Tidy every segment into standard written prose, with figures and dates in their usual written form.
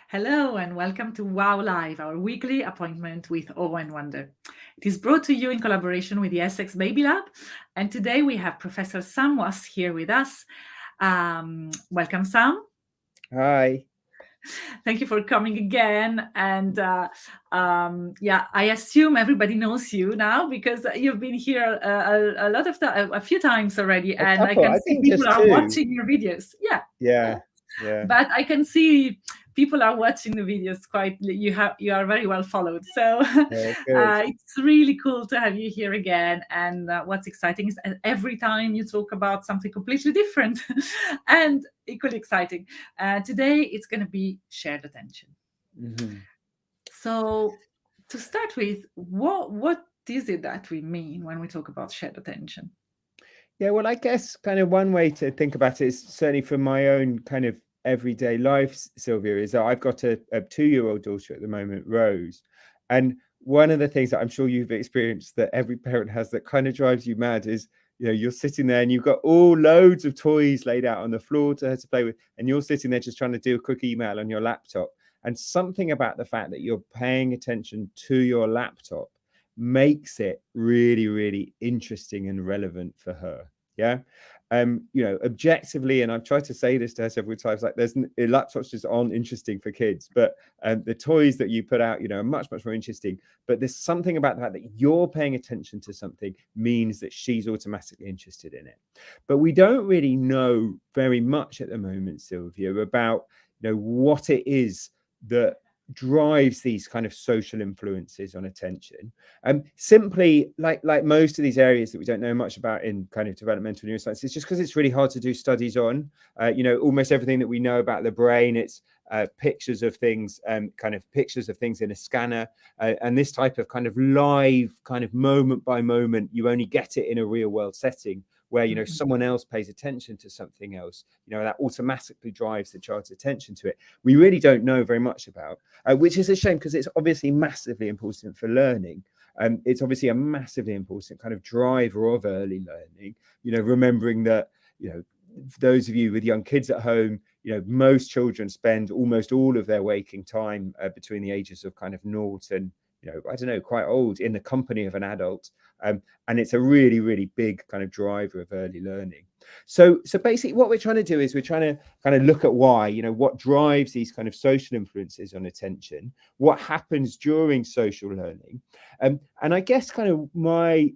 Hello and welcome to Wow Live, our weekly appointment with Awe and Wonder. It is brought to you in collaboration with the Essex Baby Lab, and today we have Professor Sam Was here with us. Welcome, Sam. Hi. Thank you for coming again. And yeah, I assume everybody knows you now because you've been here a few times already, A and I couple, can I see think people just are two. watching your videos. Yeah. Yeah, yeah. But I can see people are watching the videos quite. You are very well followed, so Good. it's really cool to have you here again. And what's exciting is every time you talk about something completely different and equally exciting. Today it's going to be shared attention. hmm So to start with, what is it that we mean when we talk about shared attention? Yeah, well, I guess kind of one way to think about it is certainly from my own kind of everyday life, Sylvia, is that I've got a 2-year-old daughter at the moment, Rose. And one of the things that I'm sure you've experienced that every parent has that kind of drives you mad is, you're sitting there and you've got all loads of toys laid out on the floor to her to play with, and you're sitting there just trying to do a quick email on your laptop. And something about the fact that you're paying attention to your laptop makes it really, really interesting and relevant for her. Yeah. Objectively, and I've tried to say this to her several times, like laptops just aren't interesting for kids, but the toys that you put out, are much, much more interesting. But there's something about the fact that you're paying attention to something means that she's automatically interested in it. But we don't really know very much at the moment, Sylvia, about what it is that drives these kind of social influences on attention. Simply like most of these areas that we don't know much about in kind of developmental neuroscience, it's just because it's really hard to do studies on. Almost everything that we know about the brain, it's pictures of things, kind of pictures of things in a scanner, and this type of kind of live, kind of moment by moment, you only get it in a real world setting where Mhm. someone else pays attention to something else, that automatically drives the child's attention to it. We really don't know very much about, which is a shame because it's obviously massively important for learning. It's obviously a massively important kind of driver of early learning, remembering that, those of you with young kids at home, most children spend almost all of their waking time between the ages of kind of naught and, I don't know, quite old in the company of an adult. And it's a really, really big kind of driver of early learning. So basically what we're trying to do is we're trying to kind of look at why, what drives these kind of social influences on attention, what happens during social learning. And I guess kind of my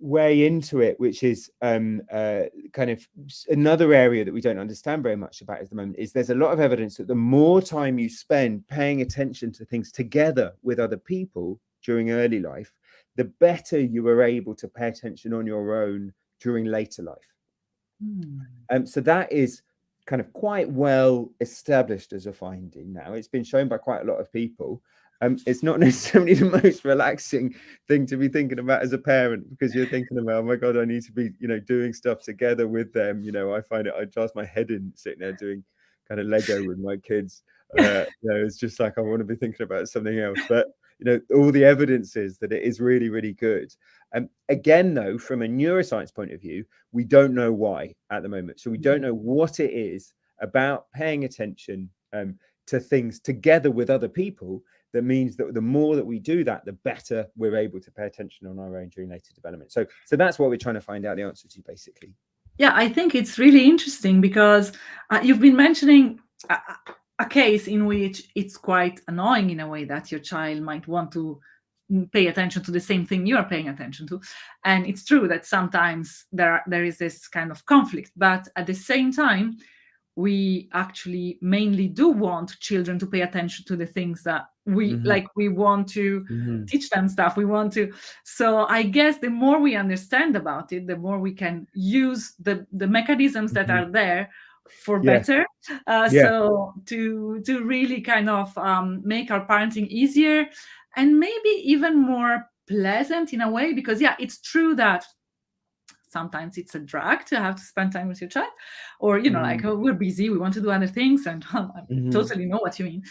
way into it, which is kind of another area that we don't understand very much about at the moment, is there's a lot of evidence that the more time you spend paying attention to things together with other people during early life, the better you are able to pay attention on your own during later life. Hmm. So that is kind of quite well established as a finding now. It's been shown by quite a lot of people. It's not necessarily the most relaxing thing to be thinking about as a parent because you're thinking about, oh my God, I need to be, doing stuff together with them. I find it, I just my head in sitting there doing kind of Lego with my kids. It's just like I want to be thinking about something else. But all the evidence is that it is really, really good. Again, though, from a neuroscience point of view, we don't know why at the moment. So we don't know what it is about paying attention to things together with other people that means that the more that we do that, the better we're able to pay attention on our own during later development. So that's what we're trying to find out the answer to, basically. Yeah, I think it's really interesting because you've been mentioning a case in which it's quite annoying in a way that your child might want to pay attention to the same thing you are paying attention to, and it's true that sometimes there is this kind of conflict, but at the same time we actually mainly do want children to pay attention to the things that we Mm-hmm. like. We want to Mm-hmm. teach them stuff, we want to. So I guess the more we understand about it, the more we can use the mechanisms that Mm-hmm. are there for Yeah. better. Yeah. So to really kind of make our parenting easier and maybe even more pleasant in a way, because yeah, it's true that sometimes it's a drag to have to spend time with your child, or Mm-hmm. like, oh, we're busy, we want to do other things, and I Mm-hmm. totally know what you mean.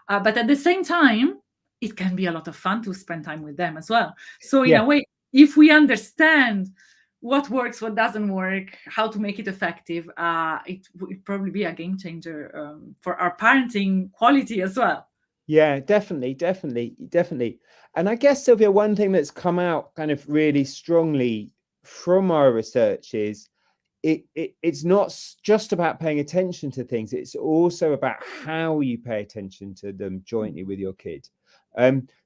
But at the same time, it can be a lot of fun to spend time with them as well. So in Yeah. a way, if we understand what works, what doesn't work, how to make it effective, it would probably be a game changer for our parenting quality as well. Yeah, definitely. And I guess, Sylvia, one thing that's come out kind of really strongly from our research is it's not just about paying attention to things, it's also about how you pay attention to them jointly with your kid.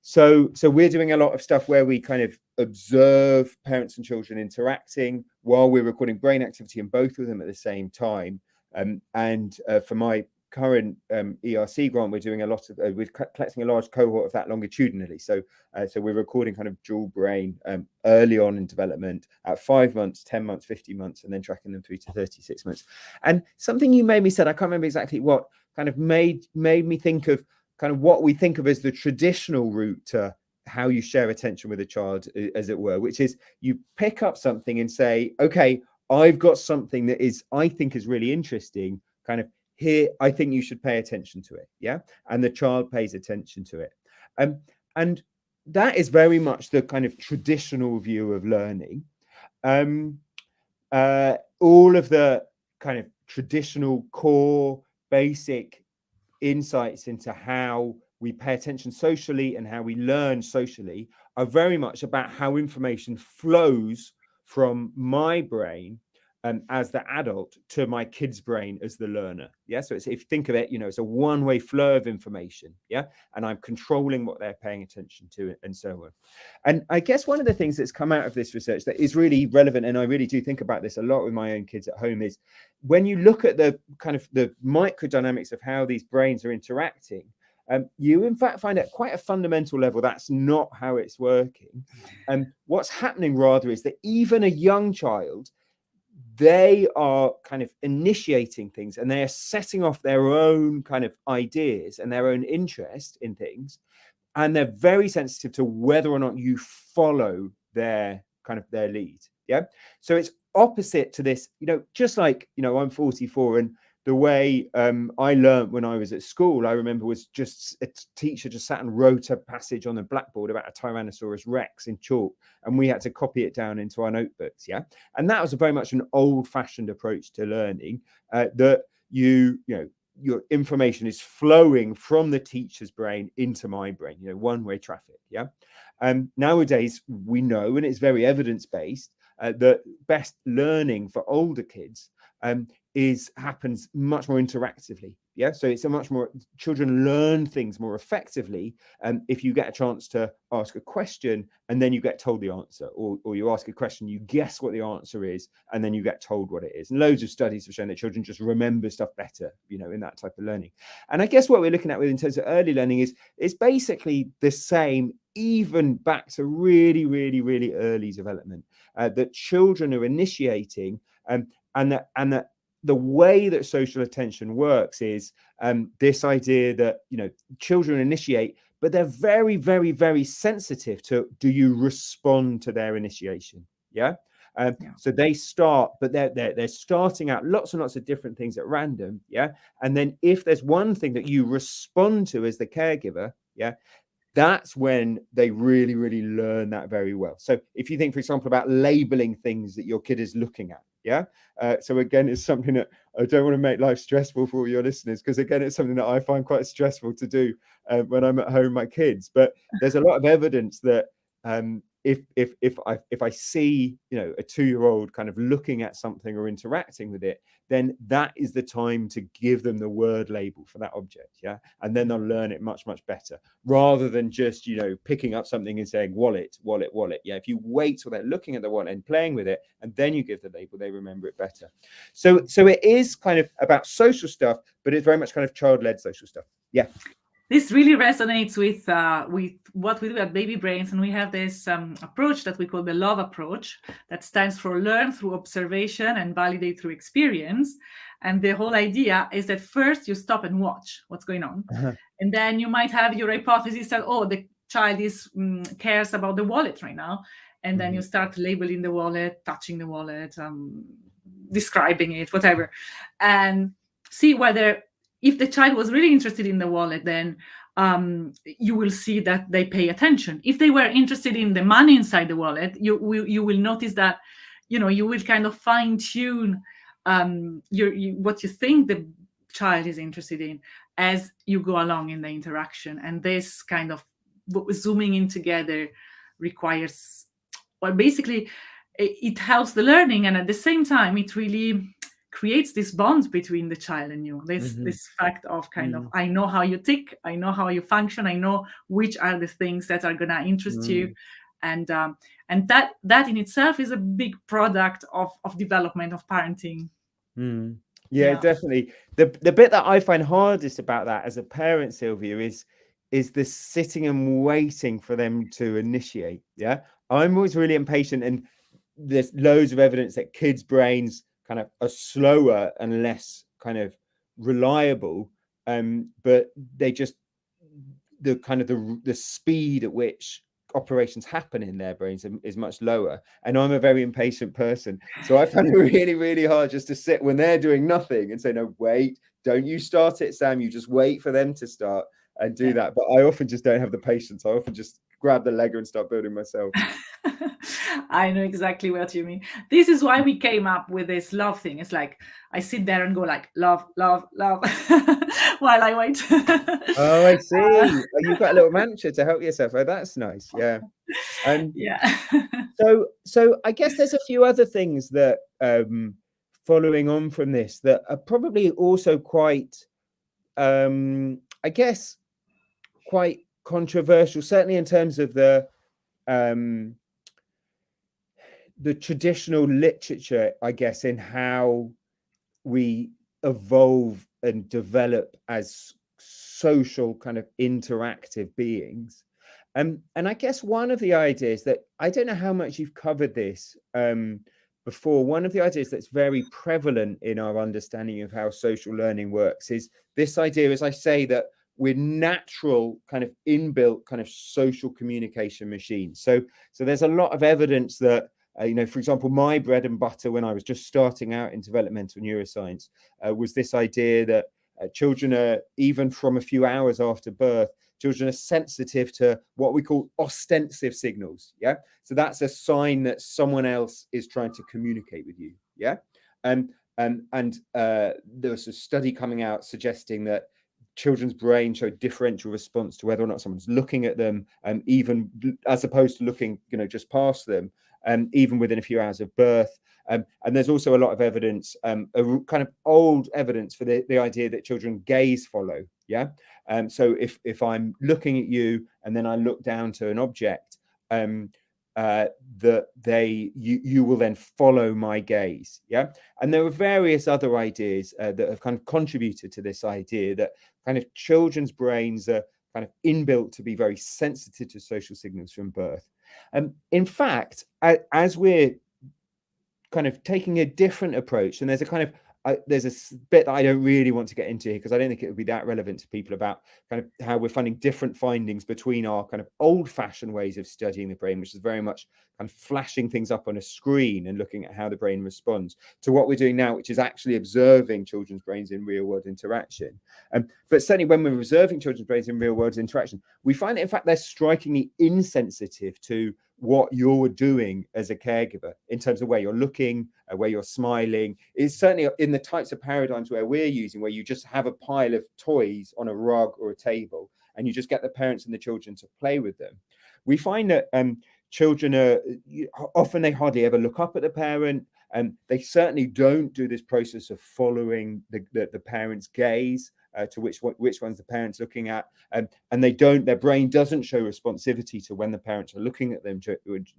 So we're doing a lot of stuff where we kind of observe parents and children interacting while we're recording brain activity in both of them at the same time. And for my current ERC grant, we're doing a lot of we're collecting a large cohort of that longitudinally. So we're recording kind of dual brain early on in development at 5 months, 10 months, 50 months, and then tracking them through to 36 months. And something you made me said, I can't remember exactly what, kind of made me think of kind of what we think of as the traditional route to how you share attention with a child, as it were, which is you pick up something and say, okay, I've got something that I think is really interesting, kind of, here, I think you should pay attention to it. Yeah. And the child pays attention to it. And that is very much the kind of traditional view of learning. All of the kind of traditional core basic insights into how we pay attention socially and how we learn socially are very much about how information flows from my brain as the adult to my kid's brain as the learner. Yeah. So if you think of it, it's a one-way flow of information. Yeah. And I'm controlling what they're paying attention to and so on. And I guess one of the things that's come out of this research that is really relevant, and I really do think about this a lot with my own kids at home, is when you look at the kind of the microdynamics of how these brains are interacting, you in fact find at quite a fundamental level that's not how it's working. And what's happening rather is that even a young child, they are kind of initiating things and they are setting off their own kind of ideas and their own interest in things. And they're very sensitive to whether or not you follow their lead. Yeah. So it's opposite to this, just like, I'm 44, and the way I learned when I was at school, I remember, was just a teacher just sat and wrote a passage on the blackboard about a Tyrannosaurus Rex in chalk, and we had to copy it down into our notebooks. Yeah. And that was very much an old-fashioned approach to learning, that your information is flowing from the teacher's brain into my brain, one-way traffic. Yeah. Nowadays, we know, and it's very evidence-based, that best learning for older kids happens much more interactively. Yeah. So it's a much more, children learn things more effectively if you get a chance to ask a question and then you get told the answer, or you ask a question, you guess what the answer is, and then you get told what it is. And loads of studies have shown that children just remember stuff better, in that type of learning. And I guess what we're looking at in terms of early learning is basically the same, even back to really, really, really early development, that children are initiating, and that the way that social attention works is this idea that, children initiate, but they're very, very, very sensitive to, do you respond to their initiation? Yeah. So they start, but they're starting out lots and lots of different things at random. Yeah. And then if there's one thing that you respond to as the caregiver, yeah, that's when they really, really learn that very well. So if you think, for example, about labeling things that your kid is looking at, yeah. So again, it's something that I don't want to make life stressful for all your listeners, because again, it's something that I find quite stressful to do when I'm at home with my kids. But there's a lot of evidence that if I see, a 2-year-old kind of looking at something or interacting with it, then that is the time to give them the word label for that object. Yeah. And then they'll learn it much, much better, rather than just, picking up something and saying wallet, wallet, wallet. Yeah. If you wait till they're looking at the wallet and playing with it, and then you give the label, they remember it better. So it is kind of about social stuff, but it's very much kind of child-led social stuff. Yeah. This really resonates with what we do at Baby Brains, and we have this approach that we call the LOVE approach, that stands for learn through observation and validate through experience. And the whole idea is that first you stop and watch what's going on, and then you might have your hypothesis that, oh, the child cares about the wallet right now, and then you start labeling the wallet, touching the wallet, describing it, whatever, and see whether, if the child was really interested in the wallet, then you will see that they pay attention. If they were interested in the money inside the wallet, you will notice that you will kind of fine tune what you think the child is interested in as you go along in the interaction. And this kind of zooming in together requires, well, basically it helps the learning, and at the same time it really creates this bond between the child and you, Mhm. this fact of kind of, Mm, I know how you tick, I know how you function, I know which are the things that are going to interest you. mm, And that in itself is a big product of development of parenting. mm. Yeah, Yeah. definitely. The bit that I find hardest about that as a parent, Sylvia, is the sitting and waiting for them to initiate. Yeah, I'm always really impatient, and there's loads of evidence that kids' brains kind of are slower and less kind of reliable, but they just the kind of the speed at which operations happen in their brains is much lower. And I'm a very impatient person, so I find it really, really hard just to sit when they're doing nothing and say, no, wait, don't you start it, Sam, you just wait for them to start and do Yeah. that. But I often just don't have the patience. I often just grab the Lego and start building myself. I know exactly what you mean. This is why we came up with this love thing. It's like I sit there and go like love, love, love while I wait. Oh, I see. Oh, you've got a little mantra to help yourself. Oh, that's nice. Yeah. And Yeah. so I guess there's a few other things that following on from this that are probably also quite I guess quite controversial, certainly in terms of um the traditional literature, I guess, in how we evolve and develop as social kind of interactive beings. And I guess one of the ideas that I don't know how much you've covered this before, one of the ideas that's very prevalent in our understanding of how social learning works is this idea, as I say, that we're natural kind of inbuilt kind of social communication machines. So there's a lot of evidence that for example, my bread and butter when I was just starting out in developmental neuroscience was this idea that children are, even from a few hours after birth, children are sensitive to what we call ostensive signals. Yeah. So that's a sign that someone else is trying to communicate with you. Yeah. And there was a study coming out suggesting that children's brain show differential response to whether or not someone's looking at them, even as opposed to looking, just past them, even within a few hours of birth. And there's also a lot of evidence, a kind of old evidence for the idea that children gaze follow. Yeah. So if I'm looking at you and then I look down to an object, that you will then follow my gaze. Yeah. And there are various other ideas that have kind of contributed to this idea that kind of children's brains are kind of inbuilt to be very sensitive to social signals from birth. In fact, as we're kind of taking a different approach, and there's a kind of there's a bit that I don't really want to get into here because I don't think it would be that relevant to people about kind of how we're finding different findings between our kind of old-fashioned ways of studying the brain, which is very much kind of flashing things up on a screen and looking at how the brain responds, to what we're doing now, which is actually observing children's brains in real-world interaction. But certainly when we're observing children's brains in real-world interaction, we find that in fact they're strikingly insensitive to what you're doing as a caregiver in terms of where you're looking, where you're smiling. It's certainly in the types of paradigms where we're using, where you just have a pile of toys on a rug or a table and you just get the parents and the children to play with them. We find that children are often, they hardly ever look up at the parent, and they certainly don't do this process of following the parent's gaze to which one's the parents looking at, and their brain doesn't show responsivity to when the parents are looking at them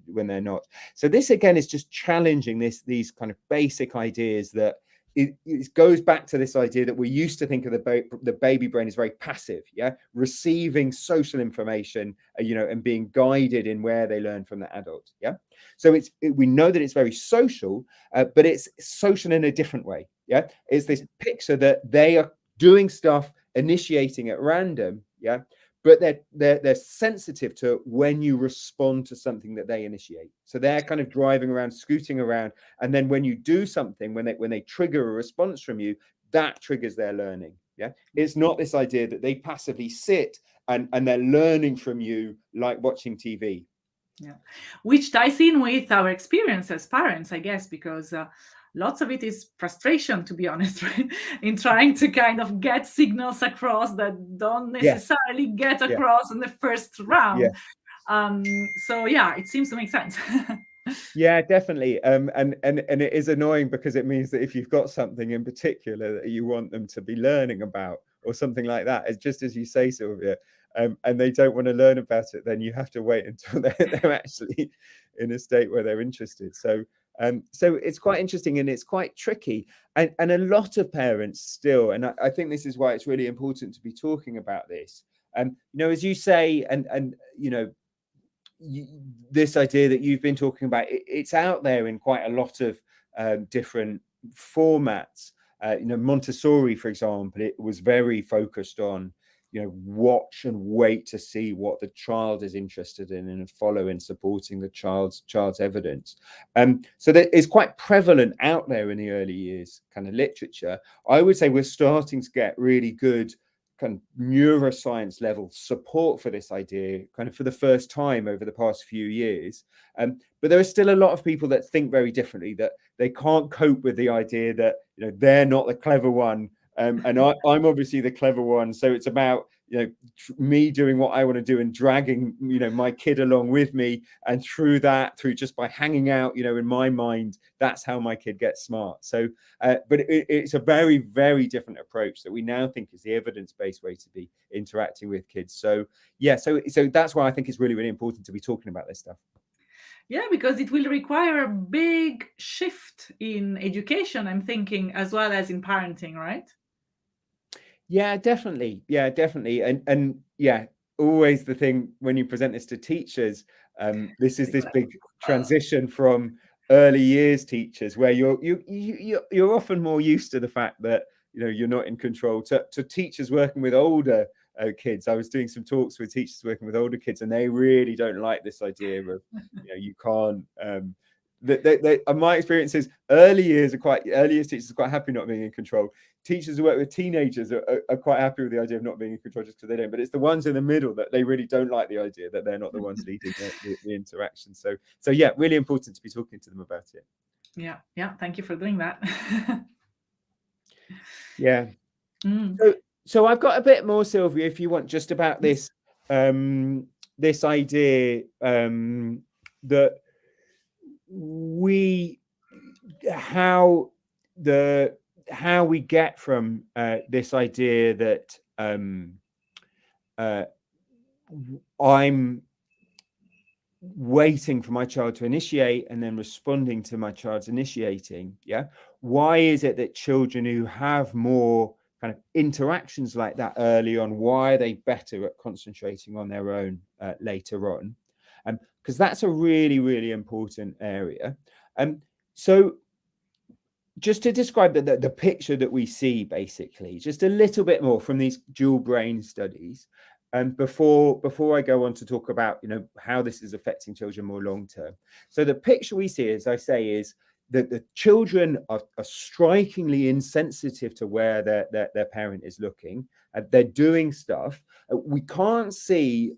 when they're not. So this again is just challenging these kind of basic ideas that it goes back to this idea that we used to think of the baby brain as very passive, yeah, receiving social information, and being guided in where they learn from the adult, yeah. So we know that it's very social, but it's social in a different way, yeah. It's this picture that they are doing stuff, initiating at random, yeah, but they're sensitive to when you respond to something that they initiate. So they're kind of driving around, scooting around, and then when you do something, when they trigger a response from you, that triggers their learning. Yeah, it's not this idea that they passively sit and they're learning from you like watching TV. Yeah, which ties in with our experience as parents, I guess, because lots of it is frustration, to be honest, right? In trying to kind of get signals across that don't Yes. necessarily get Yeah. across in the first Yeah. round. So yeah, it seems to make sense. Yeah, definitely. And it is annoying because it means that if you've got something in particular that you want them to be learning about or something like that, it's just as you say, Sylvia, and they don't want to learn about it, then you have to wait until they're actually in a state where they're interested. So it's quite interesting and it's quite tricky. And a lot of parents still, and I think this is why it's really important to be talking about this. As you say, and this idea that you've been talking about, it's out there in quite a lot of different formats. Montessori, for example, it was very focused on, watch and wait to see what the child is interested in and follow in supporting the child's evidence. So that is quite prevalent out there in the early years kind of literature. I would say we're starting to get really good kind of neuroscience level support for this idea kind of for the first time over the past few years. But there are still a lot of people that think very differently, that they can't cope with the idea that they're not the clever one, and I'm obviously the clever one. So it's about me doing what I want to do and dragging my kid along with me, and through just by hanging out, in my mind, that's how my kid gets smart. So but it's a very, very different approach that we now think is the evidence-based way to be interacting with kids. So yeah, so that's why I think it's really, really important to be talking about this stuff. Yeah, because it will require a big shift in education, I'm thinking, as well as in parenting, right? Yeah, definitely. Yeah, definitely. And yeah, always the thing when you present this to teachers, this is this big transition from early years teachers where you're often more used to the fact that you're not in control, to teachers working with older kids. I was doing some talks with teachers working with older kids, and they really don't like this idea of you can't. My experience is early years teachers are quite happy not being in control. Teachers who work with teenagers are quite happy with the idea of not being in control just because they don't. But it's the ones in the middle that they really don't like the idea that they're not the ones leading the interaction. So yeah, really important to be talking to them about it. Yeah. Thank you for doing that. Yeah. Mm. So I've got a bit more, Sylvia, if you want, just about this this idea that how we get from this idea that I'm waiting for my child to initiate and then responding to my child's initiating. Yeah. Why is it that children who have more kind of interactions like that early on, why are they better at concentrating on their own later on? Because that's a really, really important area. So just to describe the picture that we see, basically, just a little bit more from these dual brain studies. And before I go on to talk about how this is affecting children more long term. So the picture we see, as I say, is that the children are strikingly insensitive to where their parent is looking. They're doing stuff. We can't see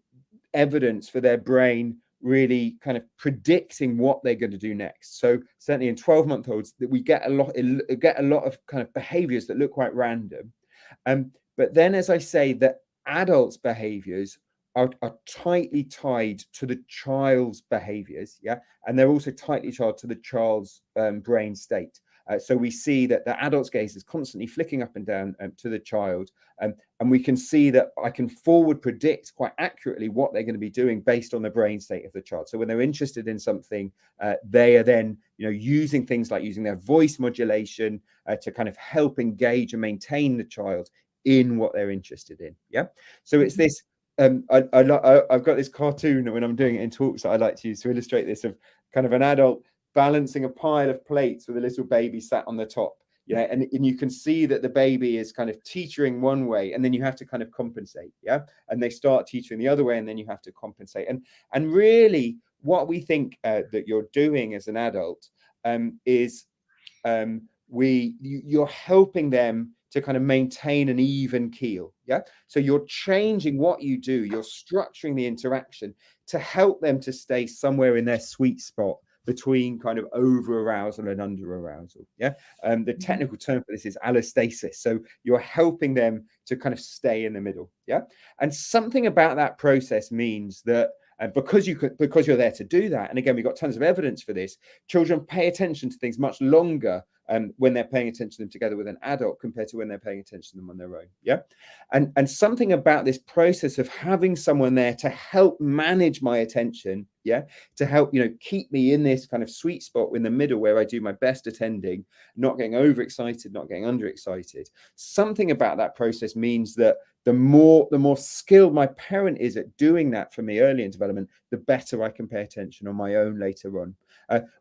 evidence for their brain really kind of predicting what they're going to do next. So certainly in 12-month-olds, that we get a lot of kind of behaviors that look quite random. But then, as I say, the adults' behaviors are tightly tied to the child's behaviors, yeah, and they're also tightly tied to the child's brain state. So we see that the adult's gaze is constantly flicking up and down to the child, and we can see that I can forward predict quite accurately what they're going to be doing based on the brain state of the child. So when they're interested in something, they are then using things like using their voice modulation to kind of help engage and maintain the child in what they're interested in. Yeah. So it's this. I've got this cartoon when I'm doing it in talks that I like to use to illustrate this, of kind of an adult balancing a pile of plates with a little baby sat on the top. Yeah, and you can see that the baby is kind of teetering one way, and then you have to kind of compensate. Yeah, and they start teetering the other way, and then you have to compensate. And really, what we think that you're doing as an adult is you're helping them to kind of maintain an even keel. Yeah. So you're changing what you do, you're structuring the interaction to help them to stay somewhere in their sweet spot between kind of over arousal and under arousal. Yeah. The technical term for this is allostasis. So you're helping them to kind of stay in the middle. Yeah. And something about that process means that because you're there to do that, and again, we've got tons of evidence for this, children pay attention to things much longer when they're paying attention to them together with an adult compared to when they're paying attention to them on their own. Yeah. And something about this process of having someone there to help manage my attention, yeah, to help, keep me in this kind of sweet spot in the middle where I do my best attending, not getting overexcited, not getting underexcited. Something about that process means that the more skilled my parent is at doing that for me early in development, the better I can pay attention on my own later on,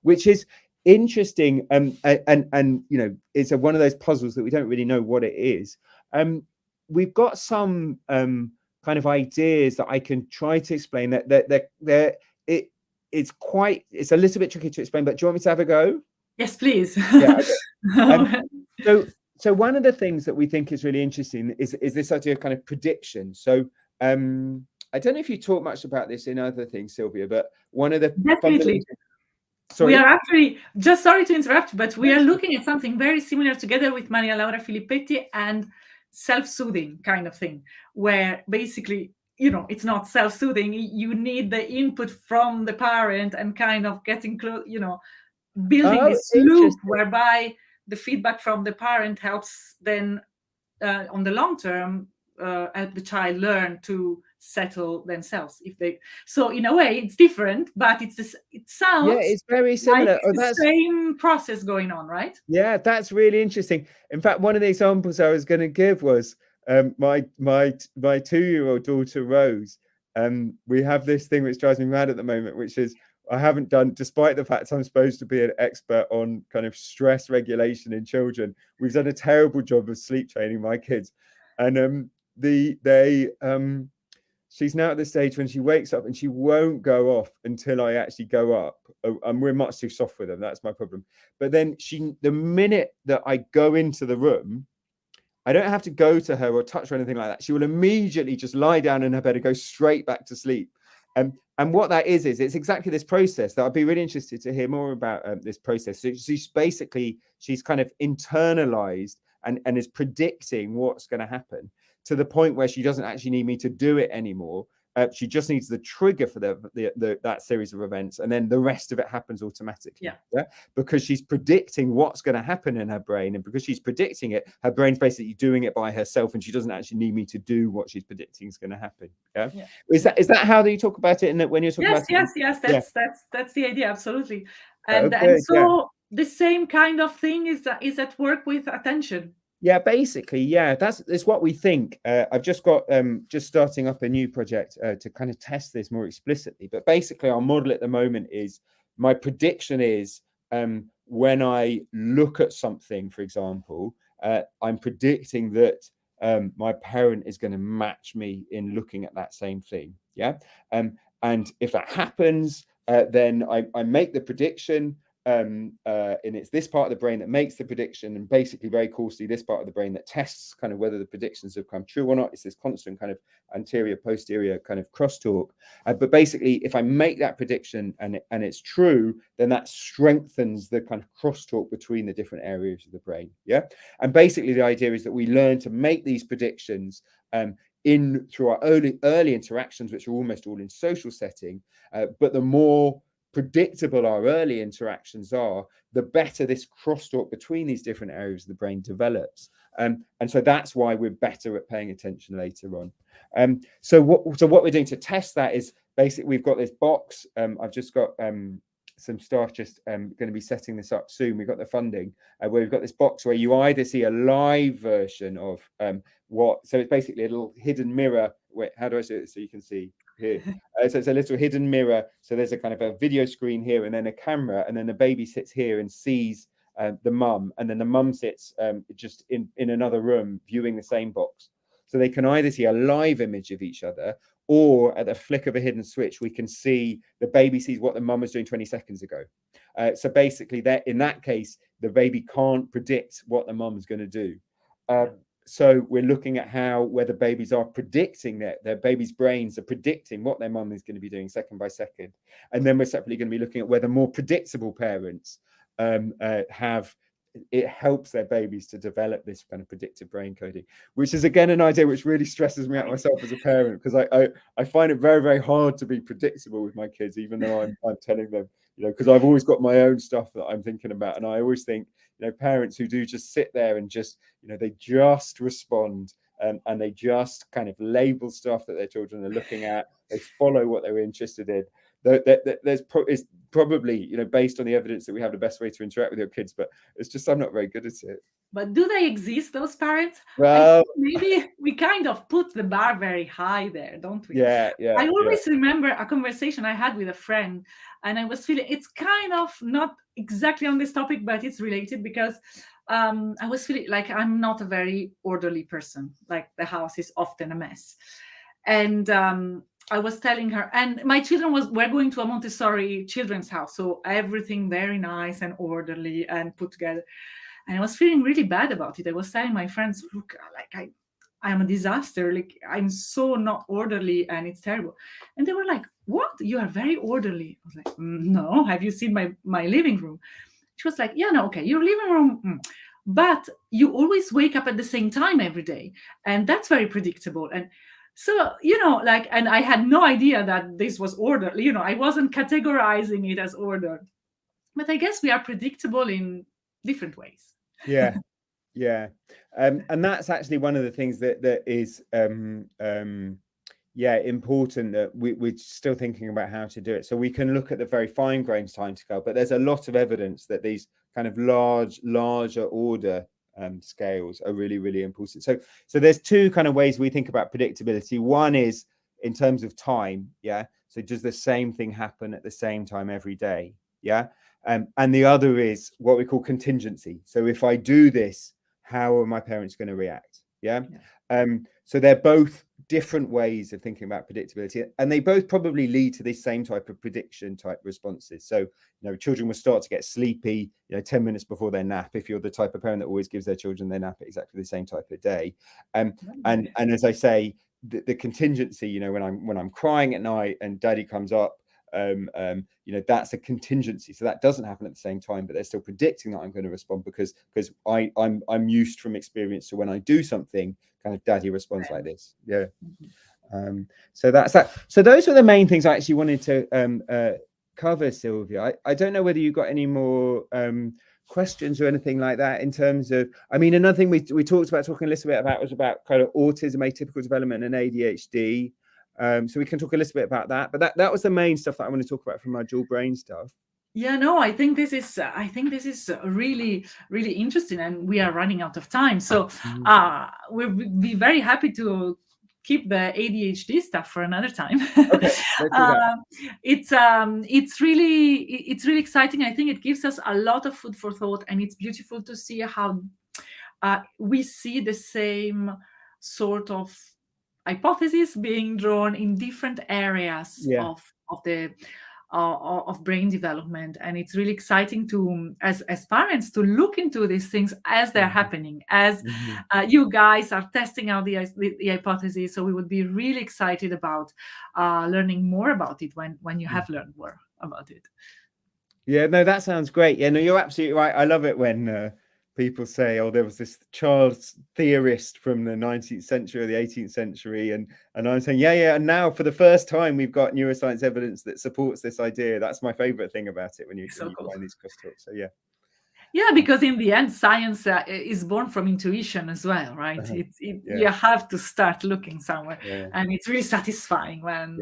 which is interesting. And it's one of those puzzles that we don't really know what it is. We've got some kind of ideas that I can try to explain it's a little bit tricky to explain, but do you want me to have a go? Yes, please. Yeah. Okay. So one of the things that we think is really interesting is this idea of kind of prediction. So I don't know if you talk much about this in other things, Sylvia, but one of the definitely. Sorry. We are actually, just sorry to interrupt, but we are looking at something very similar together with Maria Laura Filippetti and self-soothing kind of thing, where basically, it's not self-soothing. You need the input from the parent and kind of getting close, building this loop whereby the feedback from the parent helps then on the long term help the child learn to settle themselves. So in a way it's different, but it sounds it's very similar. Like the same process going on, right? Yeah, that's really interesting. In fact, one of the examples I was going to give was my 2-year-old daughter Rose. We have this thing which drives me mad at the moment, which is I haven't done, despite the fact I'm supposed to be an expert on kind of stress regulation in children, we've done a terrible job of sleep training my kids. And she's now at the stage when she wakes up and she won't go off until I actually go up. And we're much too soft with them. That's my problem. But then the minute that I go into the room, I don't have to go to her or touch her or anything like that. She will immediately just lie down in her bed and go straight back to sleep. And what that is it's exactly this process that I'd be really interested to hear more about this process. So she's kind of internalized and is predicting what's going to happen to the point where she doesn't actually need me to do it anymore. She just needs the trigger for that series of events, and then the rest of it happens automatically. Yeah? Because she's predicting what's going to happen in her brain, and because she's predicting it, her brain's basically doing it by herself, and she doesn't actually need me to do what she's predicting is going to happen. Yeah. Is that how you talk about it? And that when you're talking about yes, that's the idea, absolutely. And so the same kind of thing is at work with attention. Yeah, basically, yeah, that's what we think. I've just got just starting up a new project to kind of test this more explicitly. But basically, our model at the moment is, my prediction is when I look at something, for example, I'm predicting that my parent is going to match me in looking at that same thing. Yeah, and if that happens, then I make the prediction. And it's this part of the brain that makes the prediction, and basically very coarsely this part of the brain that tests kind of whether the predictions have come true or not. It's this constant kind of anterior posterior kind of crosstalk, but basically if I make that prediction and it's true, then that strengthens the kind of crosstalk between the different areas of the brain. Yeah, and basically the idea is that we learn to make these predictions through our early interactions, which are almost all in social setting, but the more predictable our early interactions are, the better this crosstalk between these different areas of the brain develops. And so that's why we're better at paying attention later on. So what we're doing to test that is basically we've got this box. I've just got some staff just going to be setting this up soon. We've got the funding where we've got this box where you either see a live version of so it's basically a little hidden mirror. Wait, how do I say it so you can see here? So it's a little hidden mirror. So there's a kind of a video screen here and then a camera, and then the baby sits here and sees the mum, and then the mum sits just in another room viewing the same box. So they can either see a live image of each other, or at the flick of a hidden switch, we can see the baby sees what the mum was doing 20 seconds ago. So basically, in that case, the baby can't predict what the mum is going to do. So we're looking at how whether babies are predicting their babies' brains are predicting what their mum is going to be doing second by second. And then we're separately going to be looking at whether more predictable parents it helps their babies to develop this kind of predictive brain coding, which is again an idea which really stresses me out myself as a parent, because I find it very, very hard to be predictable with my kids, even though I'm telling them, you know, because I've always got my own stuff that I'm thinking about. And I always think, you know, parents who do just sit there and just, you know, they just respond and they just kind of label stuff that their children are looking at. They follow what they're interested in. There's probably, you know, based on the evidence that we have the best way to interact with your kids, but it's just I'm not very good at it. But do they exist, those parents? Well, maybe we kind of put the bar very high there, don't we? Yeah. I always remember a conversation I had with a friend, and I was feeling it's kind of not exactly on this topic, but it's related, because I was feeling like I'm not a very orderly person. Like the house is often a mess. And I was telling her, and my children were going to a Montessori children's house, so everything very nice and orderly and put together. And I was feeling really bad about it. I was telling my friends, look, like I am a disaster. Like I'm so not orderly, and it's terrible. And they were like, "What? You are very orderly." I was like, "No. Have you seen my living room?" She was like, "Yeah, no, okay, your living room, but you always wake up at the same time every day, and that's very predictable." And so, you know, like, and I had no idea that this was order. You know, I wasn't categorizing it as order. But I guess we are predictable in different ways. Yeah. And that's actually one of the things that is important, that we're still thinking about how to do it. So we can look at the very fine-grained timescale, but there's a lot of evidence that these kind of larger order scales are really, really important. So there's two kind of ways we think about predictability. One is in terms of time. So does the same thing happen at the same time every day? And the other is what we call contingency. So if I do this, how are my parents going to react? So they're both different ways of thinking about predictability, and they both probably lead to this same type of prediction type responses. So, you know, children will start to get sleepy, 10 minutes before their nap, if you're the type of parent that always gives their children their nap at exactly the same type of day. And as I say, the contingency, when I'm crying at night and daddy comes up, that's a contingency. So that doesn't happen at the same time, but they're still predicting that I'm going to respond because I'm used from experience to when I do something, kind of daddy responds like this. So that's that. So those were the main things I actually wanted to cover, Sylvia. I don't know whether you got any more questions or anything like that in terms of, another thing we talking a little bit about was about kind of autism, atypical development, and ADHD. So we can talk a little bit about that, but that was the main stuff that I want to talk about from our dual brain stuff. I think this is really, really interesting, and we are running out of time. So we'll be very happy to keep the ADHD stuff for another time. Okay, let's do that. It's really exciting. I think it gives us a lot of food for thought, and it's beautiful to see how we see the same sort of hypotheses being drawn in different areas of brain development. And it's really exciting to, as parents, to look into these things as they're happening, as you guys are testing out the hypotheses. So we would be really excited about learning more about it when you have learned more about it. Yeah, no, that sounds great. Yeah, no, you're absolutely right. I love it when people say, oh, there was this child theorist from the 19th century or the 18th century. And I'm saying, and now for the first time, we've got neuroscience evidence that supports this idea. That's my favorite thing about it when you find these crosstalks. So, Yeah, because in the end, science is born from intuition as well, right? You have to start looking somewhere, and it's really satisfying when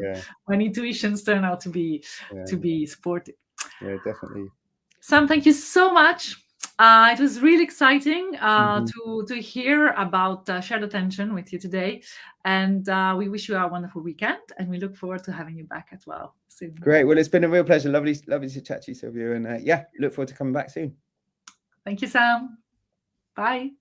intuitions turn out to be supported. Yeah, definitely. Sam, thank you so much. It was really exciting to hear about shared attention with you today, and we wish you a wonderful weekend, and we look forward to having you back as well soon. Great. Well, it's been a real pleasure. Lovely to chat to you, Sylvia, and look forward to coming back soon. Thank you, Sam. Bye.